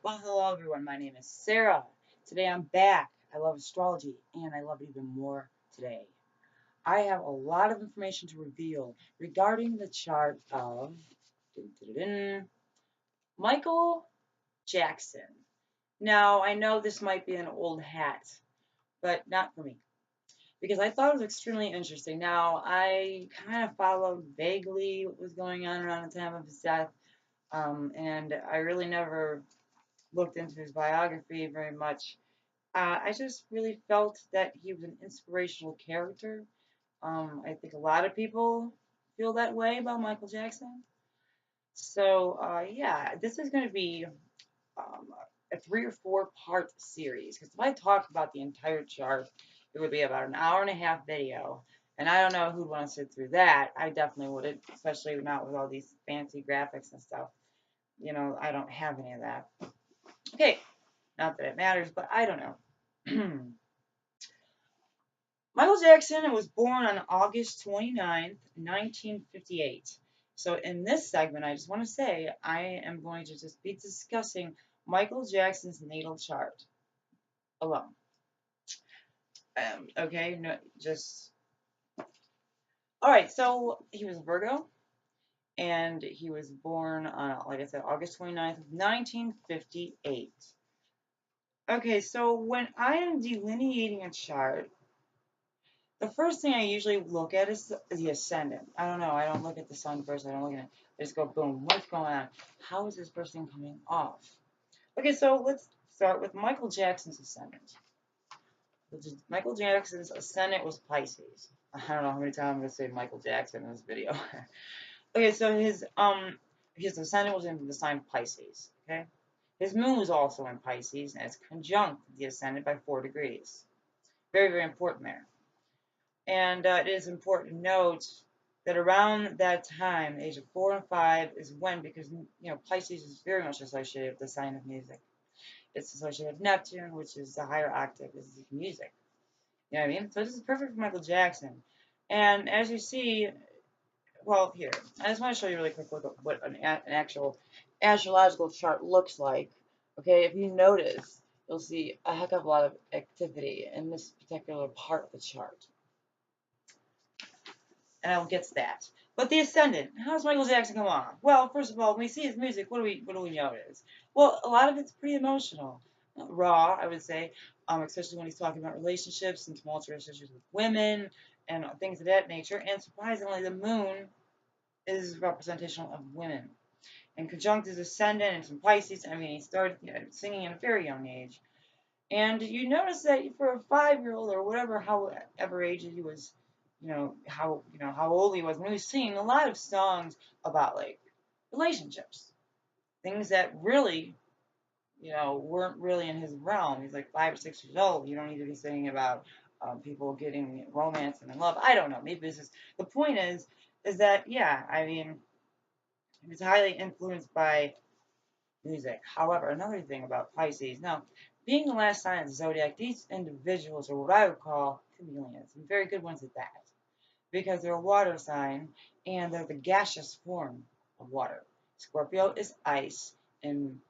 Well, hello everyone. My name is Sarah. Today I'm back. I love astrology and I love it even more today. I have a lot of information to reveal regarding the chart of Michael Jackson. Now, I know this might be an old hat, but not for me because I thought it was extremely interesting. Now, I kind of followed vaguely what was going on around the time of his death, and I really never looked into his biography very much. I just really felt that he was an inspirational character. I think a lot of people feel that way about Michael Jackson. So, yeah, this is going to be um, a 3 or 4 part series. Because if I talk about the entire chart, it would be about an hour and a half video. And I don't know who'd want to sit through that. I definitely wouldn't, especially not with all these fancy graphics and stuff. You know, I don't have any of that. Okay, not that it matters, but I don't know. Michael Jackson was born on August 29th, 1958. So in this segment, I just want to say I am going to just be discussing Michael Jackson's natal chart alone. Okay, no, just all right. So he was a Virgo, and he was born on, like I said, August 29th, 1958. Okay, so when I am delineating a chart, the first thing I usually look at is the ascendant. I don't know. I don't look at the sun first. I don't look at it. I just go, boom, what's going on? How is this person coming off? Okay, so let's start with Michael Jackson's ascendant. Michael Jackson's ascendant was Pisces. I don't know how many times I'm going to say Michael Jackson in this video. Okay, so his ascendant was in the sign of Pisces. Okay, his moon was also in Pisces, and it's conjunct the ascendant by 4 degrees. Very, very important there. And it is important to note that around that time, age of 4 and 5, is when, because Pisces is very much associated with the sign of music. It's associated with Neptune, which is the higher octave, this is music. You know what I mean? So this is perfect for Michael Jackson. And as you see, well, here, I just want to show you really quick what an actual astrological chart looks like. Okay, if you notice, you'll see a heck of a lot of activity in this particular part of the chart. And I'll get to that. But the Ascendant, how does Michael Jackson come on? Well, first of all, when we see his music, what do we notice? Well, a lot of it's pretty emotional, raw, I would say, especially when he's talking about relationships and tumultuous issues with women and things of that nature. And surprisingly, the moon is representational of women. And conjunct is ascendant, it's in Pisces. I mean, he started singing at a very young age. And you notice that for a 5-year-old or whatever, however age he was, how old he was when he was singing a lot of songs about like relationships, things that really, weren't really in his realm. He's like 5 or 6 years old. You don't need to be singing about people getting romance and in love. I don't know. Maybe this is the point. Is that yeah? I mean, he was highly influenced by music. However, another thing about Pisces, now, being the last sign of the zodiac, these individuals are what I would call chameleons, and very good ones at that, because they're a water sign and they're the gaseous form of water. Scorpio is ice, and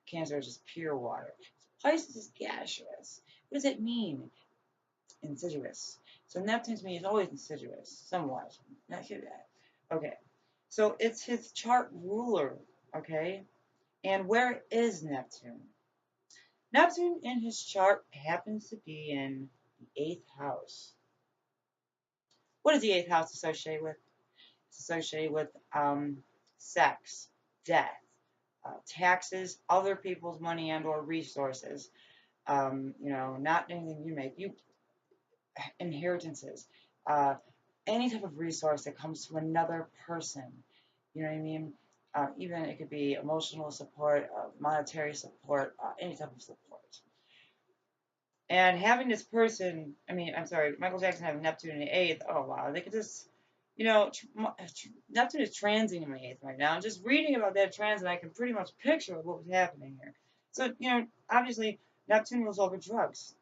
Cancer is just pure water. Pisces is gaseous. What does it mean? Insidious. So Neptune to me is always insidious, somewhat. Not sure that. Okay. So it's his chart ruler, okay? And where is Neptune? Neptune in his chart happens to be in the 8th house. What is the 8th house associated with? It's associated with sex, death, taxes, other people's money and or resources. Not anything you make. Inheritances, uh, any type of resource that comes to another person. You know what I mean? Even it could be emotional support, monetary support, any type of support. And having this person, I'm sorry, Michael Jackson having Neptune in the 8th, oh wow, they could just, Neptune is transing in the 8th right now. And just reading about that transit, I can pretty much picture what was happening here. So, obviously, Neptune rules over drugs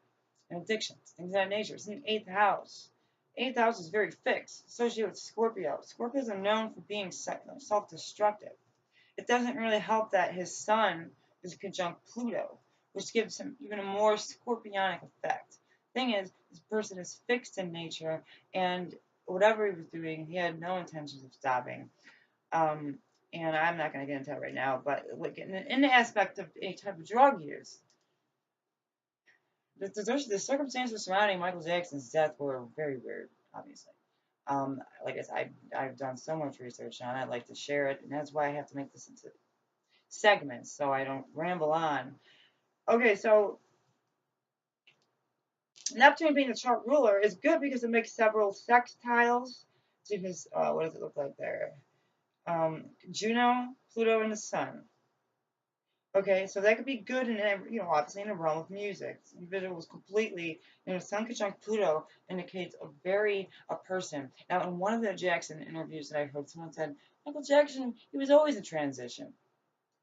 and addictions, things of that nature. It's in the 8th house. 8th house is very fixed, associated with Scorpio. Scorpios are known for being self-destructive. It doesn't really help that his sun is conjunct Pluto, which gives him even a more scorpionic effect. Thing is, this person is fixed in nature, and whatever he was doing, he had no intentions of stopping. Um, and I'm not going to get into that right now, but like in the aspect of any type of drug use, the circumstances surrounding Michael Jackson's death were very weird, obviously. Like I said, I've done so much research on it. I'd like to share it, and that's why I have to make this into segments so I don't ramble on. Okay, so Neptune being the chart ruler is good because it makes several sextiles to his, what does it look like there? Juno, Pluto, and the Sun. Okay, so that could be good in, obviously in the realm of music. This individual was completely, Sun conjunct Pluto indicates a person. Now, in one of the Jackson interviews that I heard, someone said, Michael Jackson, he was always in transition.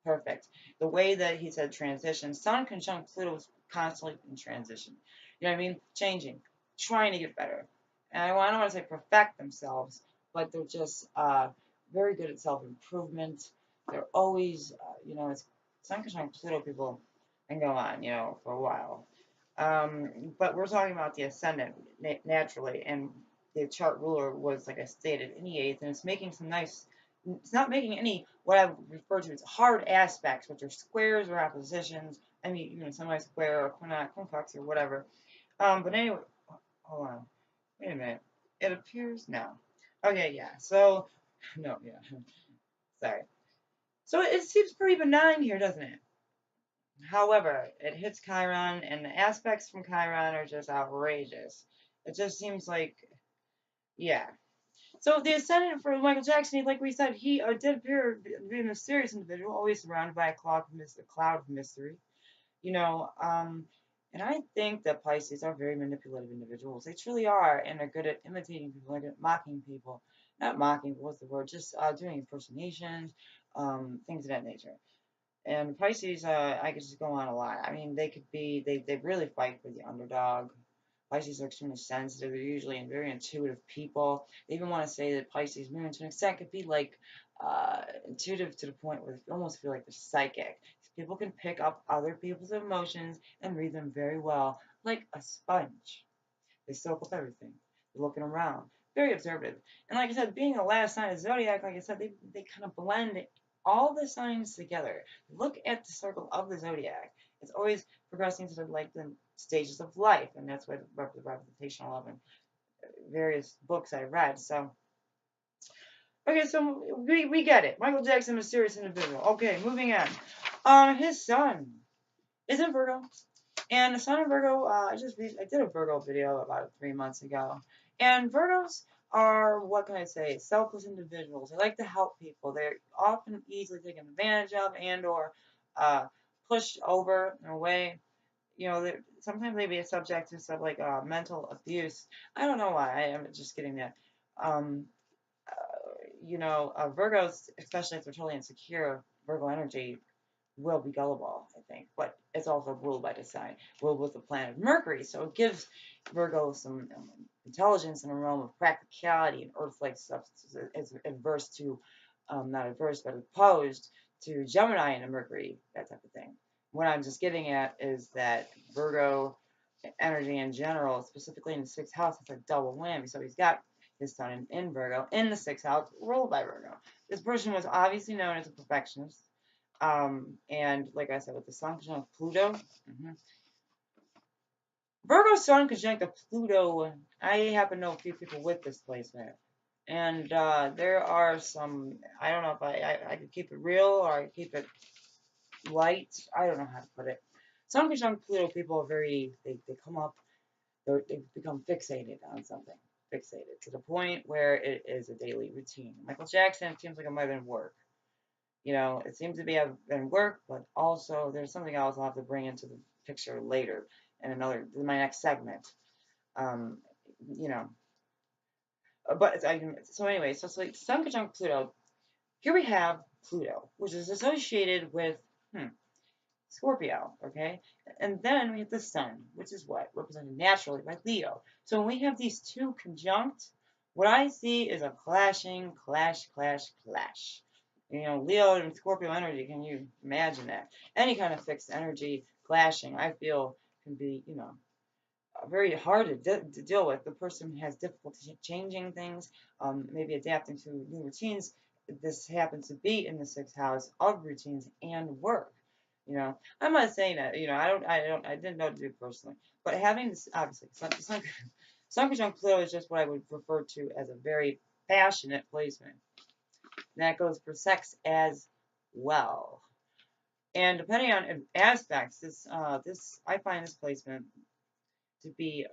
Perfect. The way that he said transition, Sun conjunct Pluto was constantly in transition. You know what I mean? Changing, trying to get better. And I don't want to say perfect themselves, but they're just very good at self improvement. They're always, it's Sun conjunct Pluto people can go on, for a while. But we're talking about the ascendant naturally, and the chart ruler was, like I stated, in the eighth, and it's making some nice. It's not making any what I would refer to as hard aspects, which are squares or oppositions. I mean, semi-square or quincunx or whatever. But anyway, hold on. Wait a minute. It appears no. Okay, yeah. So no, yeah. Sorry. So it seems pretty benign here, doesn't it? However, it hits Chiron, and the aspects from Chiron are just outrageous. It just seems like, yeah. So the ascendant for Michael Jackson, like we said, he did appear to be a mysterious individual, always surrounded by a cloud of mystery. You know, um, and I think that Pisces are very manipulative individuals. They truly are, and they're good at imitating people, they're good at mocking people. Not mocking, but what's the word? Just doing impersonations, things of that nature. And Pisces, I could just go on a lot. I mean, they really fight for the underdog. Pisces are extremely sensitive. They're usually very intuitive people. They even want to say that Pisces moon to an extent could be like intuitive to the point where they almost feel like they're psychic. People can pick up other people's emotions and read them very well, like a sponge. They soak up everything. They're looking around. Very observative. And like I said, being the last sign of zodiac, like I said, they kind of blend all the signs together. Look at the circle of the zodiac. It's always progressing to the stages of life, and that's what the representational of in various books I read. So okay, so we get it. Michael Jackson, mysterious individual. Okay, moving on. His son is in Virgo. And the Sun of Virgo, I did a Virgo video about 3 months ago. And Virgos are, what can I say, selfless individuals. They like to help people. They're often easily taken advantage of and or pushed over in a way. Sometimes they be subject to stuff like mental abuse. I don't know why. I am just getting that. Um, Virgos, especially if they're totally insecure, Virgo energy will be gullible, I think, but it's also ruled by the sign, ruled with the planet Mercury, so it gives Virgo some intelligence in a realm of practicality and Earth-like stuff. It's adverse to, not adverse, but opposed to Gemini and Mercury, that type of thing. What I'm just getting at is that Virgo energy in general, specifically in the sixth house, it's a double whammy. So he's got his sun in Virgo in the sixth house, ruled by Virgo. This person was obviously known as a perfectionist. And like I said, with the Sun conjunct Pluto, Virgo Sun conjunct Pluto, I happen to know a few people with this placement. And there are some, I don't know if I could keep it real or I could keep it light. I don't know how to put it. Sun conjunct Pluto people are they come up, they become fixated on something. Fixated to the point where it is a daily routine. Michael Jackson, it seems like it might have been work. It seems to be have been work, but also there's something else I'll have to bring into the picture later in my next segment. Um, you know, but so anyway, so it's like Sun conjunct Pluto. Here we have Pluto, which is associated with Scorpio, okay, and then we have the Sun, which is what represented naturally by Leo. So when we have these two conjunct, what I see is a clash, clash. You know, Leo and Scorpio energy, can you imagine that? Any kind of fixed energy clashing, I feel, can be, you know, very hard to deal with. The person has difficulty changing things, maybe adapting to new routines. This happens to be in the sixth house of routines and work. You know, I'm not saying that. You know, I didn't know to do personally, but having this obviously Sun conjunct Pluto is just what I would refer to as a very passionate placement. And that goes for sex as well. And depending on aspects, this I find this placement to be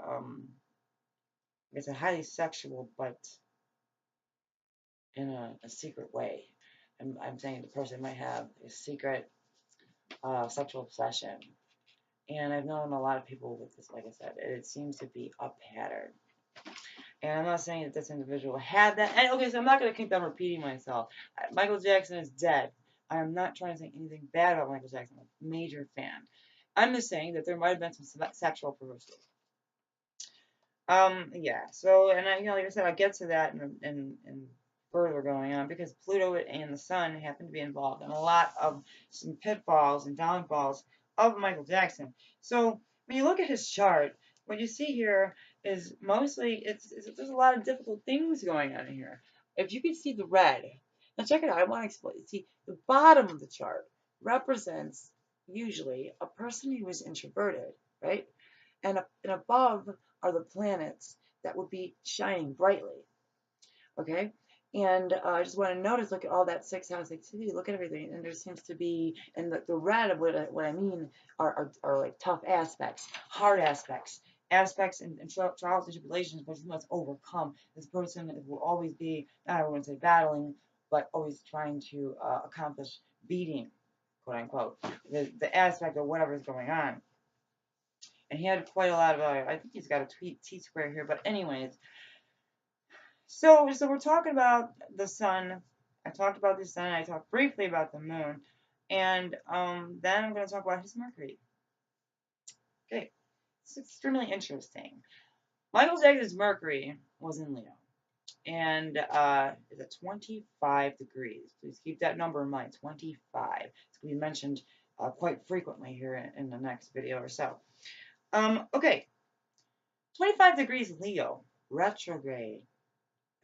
it's a highly sexual, but in a secret way. I'm saying the person might have a secret sexual obsession. And I've known a lot of people with this, like I said, it seems to be a pattern. And I'm not saying that this individual had that. And okay, so I'm not going to keep on repeating myself. Michael Jackson is dead. I am not trying to say anything bad about Michael Jackson. I'm a major fan. I'm just saying that there might have been some sexual perversity. Yeah. So, and I, you know, like I said, I'll get to that and further going on because Pluto and the Sun happen to be involved in a lot of some pitfalls and downfalls of Michael Jackson. So when you look at his chart, what you see here is mostly there's a lot of difficult things going on here. If you can see the red, now check it out. I want to explain. See, the bottom of the chart represents usually a person who is introverted, right? And above are the planets that would be shining brightly. Okay. And I just want to notice, look at all that sixth house activity, look at everything. And there seems to be, and the red of what I mean are like tough aspects, hard aspects, aspects and trials and tribulations, which you must overcome. This person will always be, I don't want to say battling, but always trying to accomplish beating, quote unquote, the aspect of whatever's going on. And he had quite a lot of, I think he's got a T square here, but anyways. So we're talking about the sun. I talked about the sun. I talked briefly about the moon, and then I'm going to talk about his Mercury. Okay, it's extremely interesting. Michael Jackson's Mercury was in Leo, and it's at 25 degrees. Please keep that number in mind, 25. It's going to be mentioned quite frequently here in the next video or so. Okay, 25 degrees Leo, retrograde.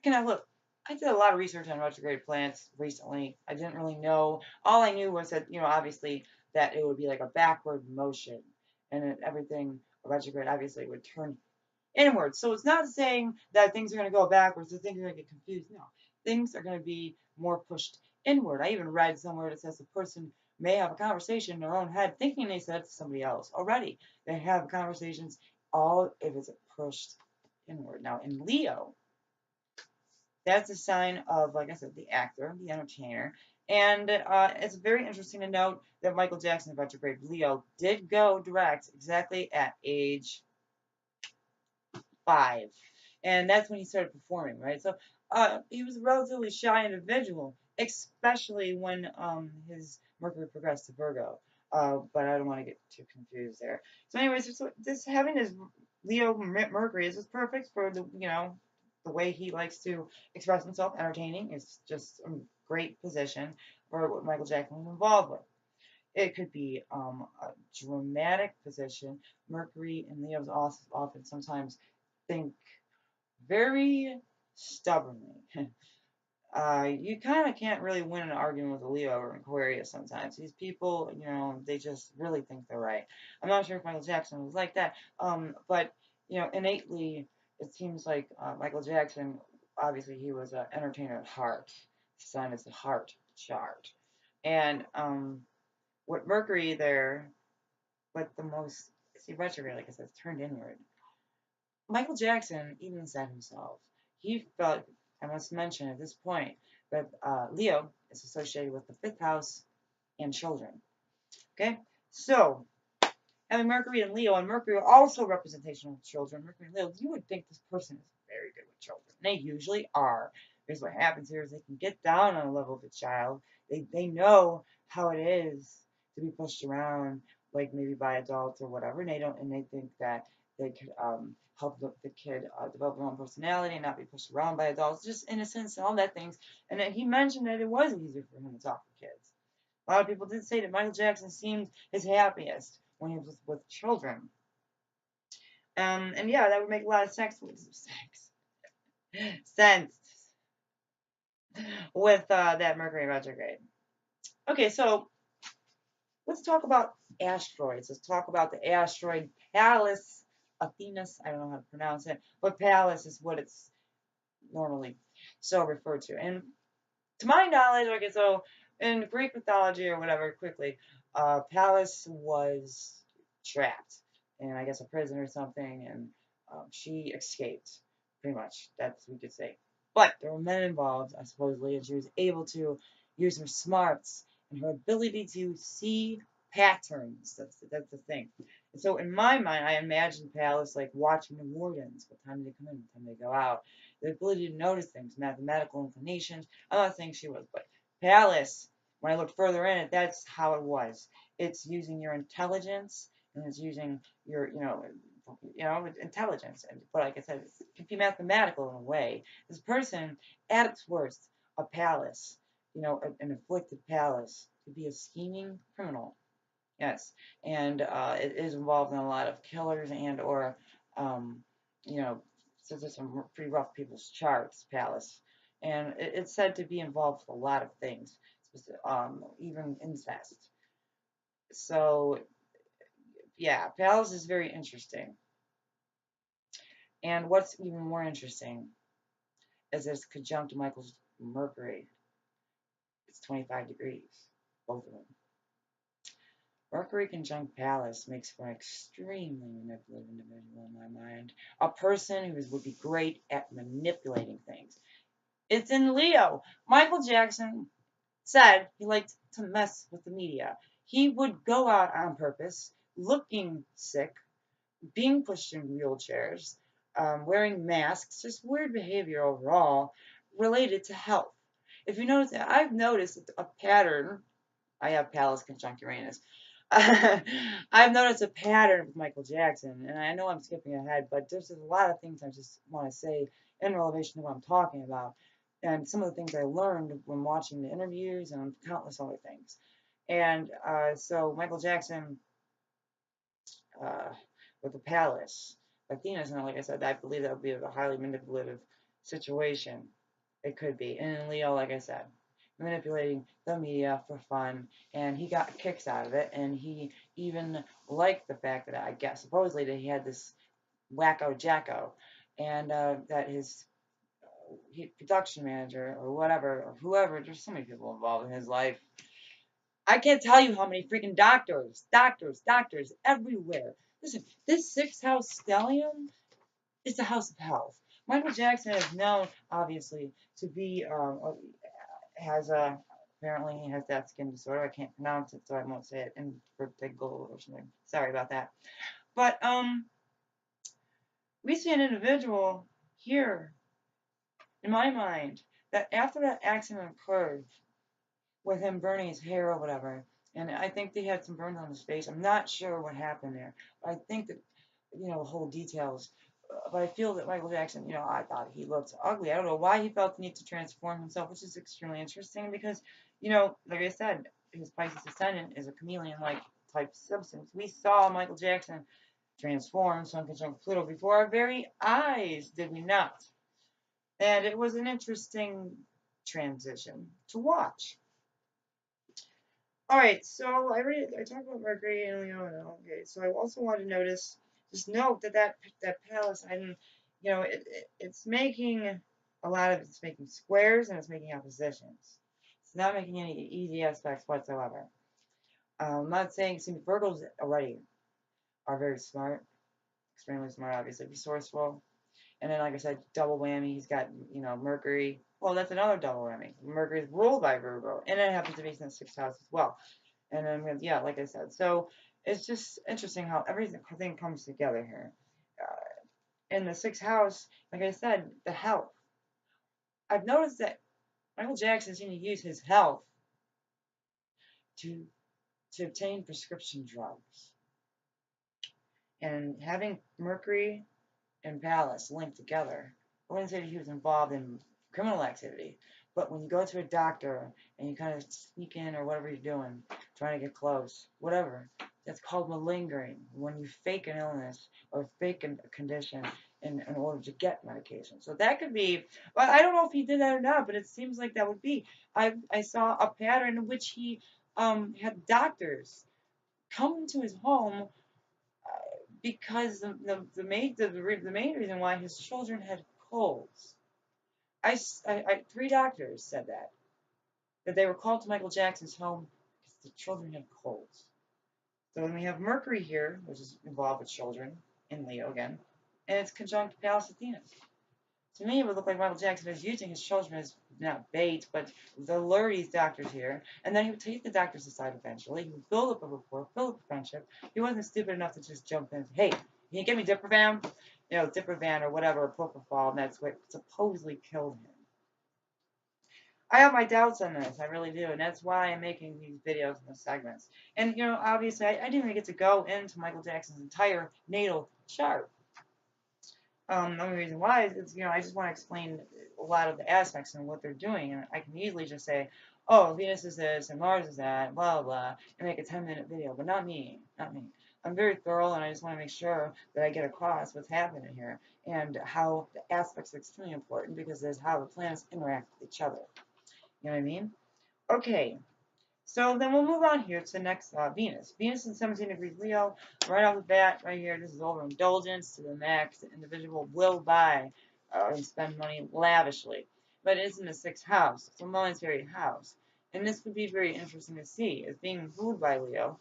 Okay, now look, I did a lot of research on retrograde planets recently. I didn't really know. All I knew was that, you know, obviously that it would be like a backward motion and that everything retrograde obviously would turn inward. So it's not saying that things are going to go backwards or things are going to get confused. No, things are going to be more pushed inward. I even read somewhere that says the person may have a conversation in their own head thinking they said it to somebody else already. They have conversations all if it's pushed inward. Now in Leo, that's a sign of, like I said, the actor, the entertainer. And it's very interesting to note that Michael Jackson, retrograde Leo, did go direct exactly at age 5. And that's when he started performing, right? So he was a relatively shy individual, especially when his Mercury progressed to Virgo. But I don't want to get too confused there. So, anyways, so this having his Leo Mercury is just perfect for the the way he likes to express himself, entertaining. It's just a great position for what Michael Jackson was involved with. It could be a dramatic position. Mercury and Leo's also often sometimes think very stubbornly. You kind of can't really win an argument with a Leo or an Aquarius sometimes. These people, they just really think they're right. I'm not sure if Michael Jackson was like that, but innately, it seems like Michael Jackson, obviously, he was an entertainer at heart. Sun is the heart chart, and with Mercury there, but the most see retrograde, like I said, turned inward. Michael Jackson even said himself, he felt, I must mention at this point, that Leo is associated with the fifth house and children. Okay? So, having Mercury and Leo, and Mercury are also representational of children, Mercury and Leo, you would think this person is very good with children. They usually are. Because what happens here is they can get down on the level of a child. They know how it is to be pushed around, like maybe by adults or whatever, and they think that They could help the kid develop their own personality and not be pushed around by adults, just innocence and all that things. And then he mentioned that it was easier for him to talk to kids. A lot of people did say that Michael Jackson seemed his happiest when he was with children. And yeah, that would make a lot of sense with that Mercury retrograde. Okay, so let's talk about asteroids. Let's talk about the asteroid Pallas Athenas. I don't know how to pronounce it, but Pallas is what it's normally so referred to. And to my knowledge, okay, so in Greek mythology or whatever, quickly, Pallas was trapped in, I guess, a prison or something, and she escaped. Pretty much, that's what we could say. But there were men involved, supposedly, and she was able to use her smarts and her ability to see patterns. That's the thing. And so, in my mind, I imagine Pallas like watching the wardens. What time do they come in? What time do they go out? The ability to notice things, mathematical inclinations. I'm not saying she was, but Pallas, when I looked further in it, that's how it was. It's using your intelligence and it's using your, intelligence. But like I said, it can be mathematical in a way. This person, at its worst, a Pallas, an afflicted Pallas, could be a scheming criminal. Yes, and it is involved in a lot of killers and or, you know, so there's some pretty rough people's charts, Pallas, and it's said to be involved with a lot of things, even incest. So yeah, Pallas is very interesting, and what's even more interesting is it's conjunct Michael's Mercury. It's 25 degrees, both of them. Mercury conjunct Pallas makes for an extremely manipulative individual in my mind. A person who would be great at manipulating things. It's in Leo. Michael Jackson said he liked to mess with the media. He would go out on purpose, looking sick, being pushed in wheelchairs, wearing masks, just weird behavior overall related to health. If you notice, I've noticed a pattern. I have Pallas conjunct Uranus. I've noticed a pattern with Michael Jackson, and I know I'm skipping ahead, but there's a lot of things I just want to say in relation to what I'm talking about, and some of the things I learned when watching the interviews and countless other things. And so Michael Jackson uh, with the Palace, Athena's, and like I said, I believe that would be a highly manipulative situation. It could be, and in Leo, like I said, manipulating the media for fun, and he got kicks out of it, and he even liked the fact that I guess supposedly that he had this wacko jacko, and that his production manager or whatever or whoever, there's so many people involved in his life. I can't tell you how many freaking doctors everywhere. Listen, this sixth house stellium is the house of health. Michael Jackson is known, obviously, to be has a apparently he has that skin disorder. I can't pronounce it, so I won't say it in vertigo or something. Sorry about that. But we see an individual here, in my mind, that after that accident occurred with him burning his hair or whatever, and I think they had some burns on his face. I'm not sure what happened there. But I think that the whole details. But I feel that Michael Jackson, I thought he looked ugly. I don't know why he felt the need to transform himself, which is extremely interesting because, like I said, his Pisces ascendant is a chameleon-like type substance. We saw Michael Jackson transform Sun conjunct Pluto before our very eyes, did we not? And it was an interesting transition to watch. All right, so I talked about Mercury and Leo. Okay, so I also want to just note that Pallas, it's making a lot of it's making squares and it's making oppositions. It's not making any easy aspects whatsoever. I'm not saying see Virgos already are very smart, extremely smart, obviously resourceful, and then like I said, double whammy. He's got Mercury. Well, that's another double whammy. Mercury is ruled by Virgo, and it happens to be in the sixth house as well. And then, yeah, like I said, so it's just interesting how everything comes together here. In the sixth house, like I said, the health. I've noticed that Michael Jackson seemed to use his health to obtain prescription drugs. And having Mercury and Pallas linked together, I wouldn't say that he was involved in criminal activity, but when you go to a doctor and you kind of sneak in or whatever you're doing, trying to get close, whatever, that's called malingering. When you fake an illness or fake a condition in order to get medication. So that could be, well, I don't know if he did that or not, but it seems like that would be. I saw a pattern in which he had doctors come into his home because the main reason why his children had colds. Three doctors said that they were called to Michael Jackson's home because the children had colds. So then we have Mercury here, which is involved with children in Leo again, and it's conjunct Pallas Athena. To me, it would look like Michael Jackson is using his children as not bait, but to lure these doctors here, and then he would take the doctors aside eventually. He would build up a rapport, build up a friendship. He wasn't stupid enough to just jump in and say, "Hey, can you get me Diprovan?" You know, Diprovan or whatever, propofol, and that's what supposedly killed him. I have my doubts on this, I really do, and that's why I'm making these videos and the segments. And you know, obviously, I didn't even get to go into Michael Jackson's entire natal chart. The only reason why is, I just want to explain a lot of the aspects and what they're doing. And I can easily just say, oh, Venus is this and Mars is that, blah, blah, blah, and make a 10-minute video. But not me, not me. I'm very thorough, and I just want to make sure that I get across what's happening here and how the aspects are extremely important because there's how the planets interact with each other. You know what I mean? Okay. So then we'll move on here to the next Venus. Venus in 17 degrees Leo. Right off the bat, right here, this is overindulgence to the max. The individual will buy and spend money lavishly. But it's in the sixth house. It's a monetary house. And this would be very interesting to see. As being ruled by Leo,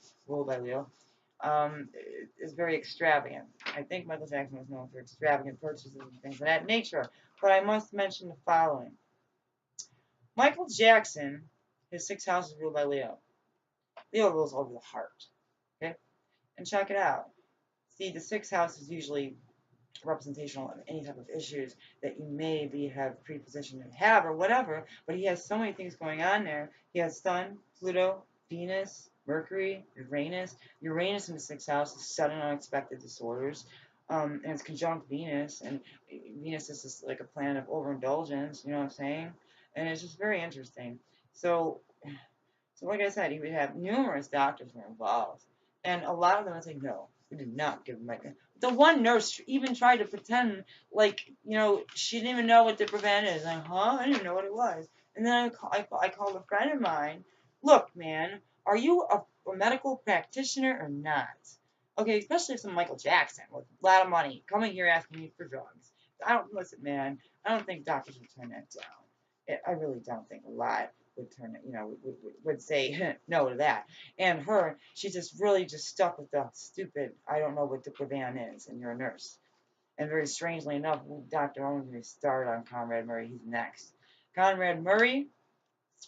is very extravagant. I think Michael Jackson was known for extravagant purchases and things of that nature. But I must mention the following. Michael Jackson, his sixth house is ruled by Leo. Leo rules over the heart. Okay? And check it out. See, the sixth house is usually representational of any type of issues that you maybe have prepositioned to have or whatever, but he has so many things going on there. He has Sun, Pluto, Venus, Mercury, Uranus. Uranus in the sixth house is sudden unexpected disorders. And it's conjunct Venus, and Venus is just like a planet of overindulgence, you know what I'm saying? And it's just very interesting. So like I said, he would have numerous doctors who were involved. And a lot of them would say, no, we did not give him Micah. The one nurse even tried to pretend like, she didn't even know what Diprovan is. Like, huh? I didn't even know what it was. And then I called a friend of mine. Look, man, are you a medical practitioner or not? Okay, especially if some Michael Jackson with a lot of money coming here asking me for drugs. Listen, man, I don't think doctors would turn that down. I really don't think a lot would turn it, would say no to that. And her, she's just really just stuck with the stupid, I don't know what Diprovan is, and you're a nurse. And very strangely enough, Dr. Owens may start on Conrad Murray. He's next. Conrad Murray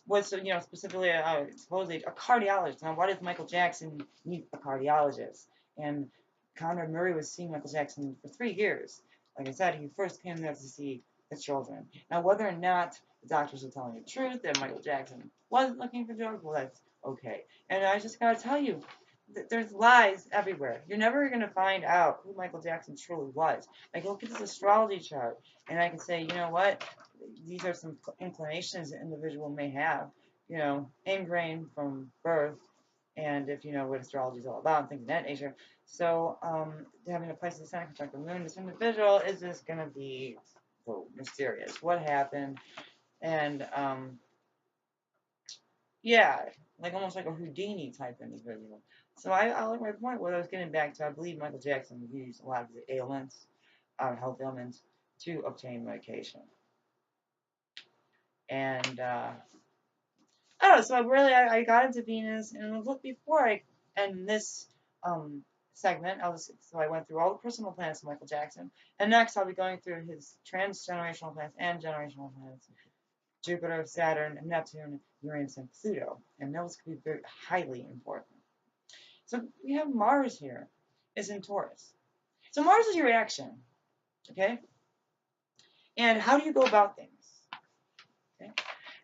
was, specifically, supposedly a cardiologist. Now, why does Michael Jackson need a cardiologist? And Conrad Murray was seeing Michael Jackson for 3 years. Like I said, he first came there to see the children. Now, whether or not the doctors are telling the truth that Michael Jackson wasn't looking for drugs, well, that's okay. And I just gotta tell you, there's lies everywhere. You're never gonna find out who Michael Jackson truly was. I can look at this astrology chart, and I can say, you know what? These are some inclinations an individual may have, ingrained from birth, and if you know what astrology is all about and things of that nature. So, having a place in the sun conjunct the moon, this individual is just going to be so mysterious. What happened? And, yeah, like almost like a Houdini type individual. So I like my point. What I was getting back to, I believe Michael Jackson used a lot of the ailments, health ailments, to obtain medication. And, oh, so I got into Venus, and look, before I end this segment, I went through all the personal planets of Michael Jackson, and next I'll be going through his transgenerational planets and generational planets: Jupiter, Saturn, Neptune, Uranus, and Pluto, and those could be very highly important. So we have Mars here, is in Taurus. So Mars is your reaction, okay? And how do you go about things? Okay?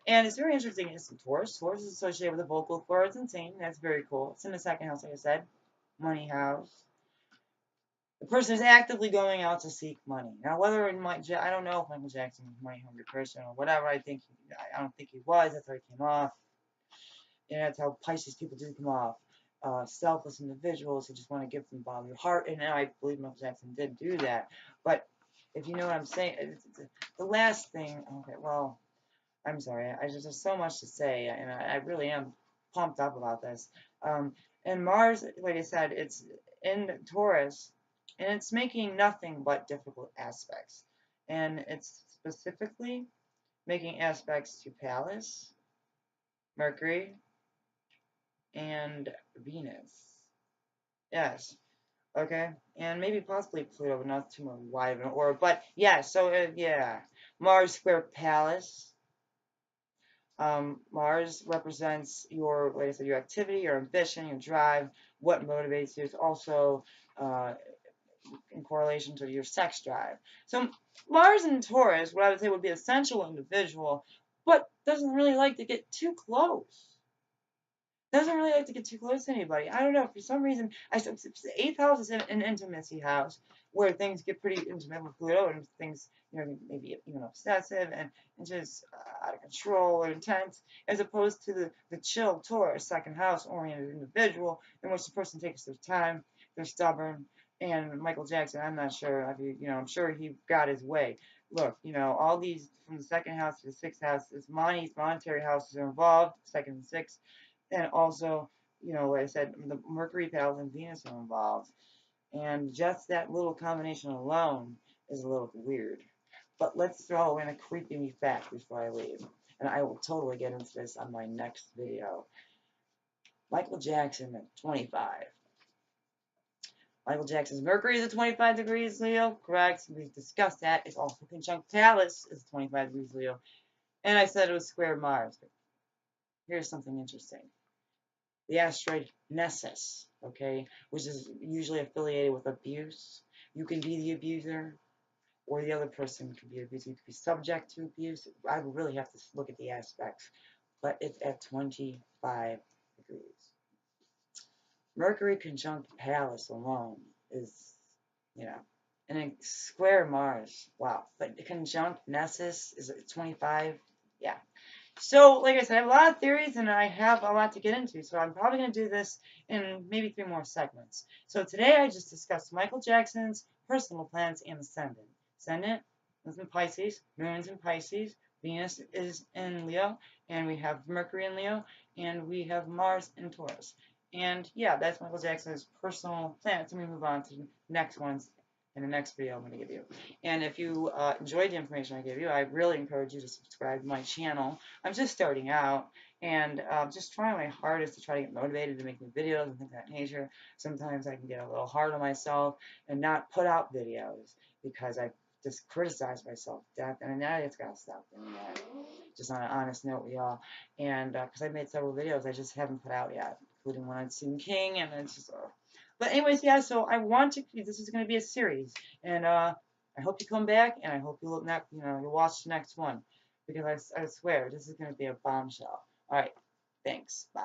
And it's very interesting. It's in Taurus. Taurus is associated with the vocal cords and singing. That's very cool. It's in the second house, like I said. Money house. The person is actively going out to seek money. Now, whether it might, I don't know if Michael Jackson was a money hungry person or whatever. I don't think he was. That's how he came off. And that's how Pisces people do come off. Selfless individuals who just want to give from the bottom of your heart. And I believe Michael Jackson did do that. But if you know what I'm saying, the last thing, okay, well, I'm sorry. I just have so much to say, and I really am pumped up about this. And Mars, like I said, it's in Taurus, and it's making nothing but difficult aspects. And it's specifically making aspects to Pallas, Mercury, and Venus. Yes. Okay. And maybe possibly Pluto, but not too much wide of an orb. But yeah, so yeah. Mars square Pallas. Mars represents your, like I said, your activity, your ambition, your drive, what motivates you. It's also in correlation to your sex drive. So Mars in Taurus, what I would say would be a sensual individual, but doesn't really like to get too close. Doesn't really like to get too close to anybody. I don't know. For some reason, the eighth house is an intimacy house where things get pretty intimate with Pluto and things, maybe even obsessive and just out of control or intense, as opposed to the chill Taurus, second house oriented individual in which the person takes their time, they're stubborn. And Michael Jackson, I'm not sure. I'm sure he got his way. Look, all these from the second house to the sixth house, is monetary houses are involved, second and sixth. And also, like I said, the Mercury, Pals, and Venus are involved. And just that little combination alone is a little weird. But let's throw in a creepy fact before I leave. And I will totally get into this on my next video. Michael Jackson at 25. Michael Jackson's Mercury is at 25 degrees Leo. Correct. We've discussed that. It's also conjunct Pallas is 25 degrees Leo. And I said it was square Mars. But here's something interesting. The asteroid Nessus, okay, which is usually affiliated with abuse. You can be the abuser, or the other person could be abused. You could be subject to abuse. I would really have to look at the aspects, but it's at 25 degrees. Mercury conjunct Pallas alone is, and then square Mars. Wow, but the conjunct Nessus is at 25. Yeah. So, like I said, I have a lot of theories and I have a lot to get into. So I'm probably going to do this in maybe 3 more segments. So today I just discussed Michael Jackson's personal planets and ascendant. Ascendant is in Pisces, Moon's in Pisces, Venus is in Leo, and we have Mercury in Leo, and we have Mars in Taurus. And yeah, that's Michael Jackson's personal planets. Let me move on to the next ones in the next video I'm going to give you. And if you enjoyed the information I gave you, I really encourage you to subscribe to my channel. I'm just starting out and just trying my hardest to try to get motivated to make new videos and things of that nature. Sometimes I can get a little hard on myself and not put out videos because I just criticize myself to death, and now it's got to stop doing that. Just on an honest note with y'all. And because I've made several videos I just haven't put out yet, including one on Stephen King, and it's just... But anyways, yeah, so I want to, this is going to be a series, and I hope you come back, and I hope you look next, you'll watch the next one, because I swear, this is going to be a bombshell. All right, thanks, bye.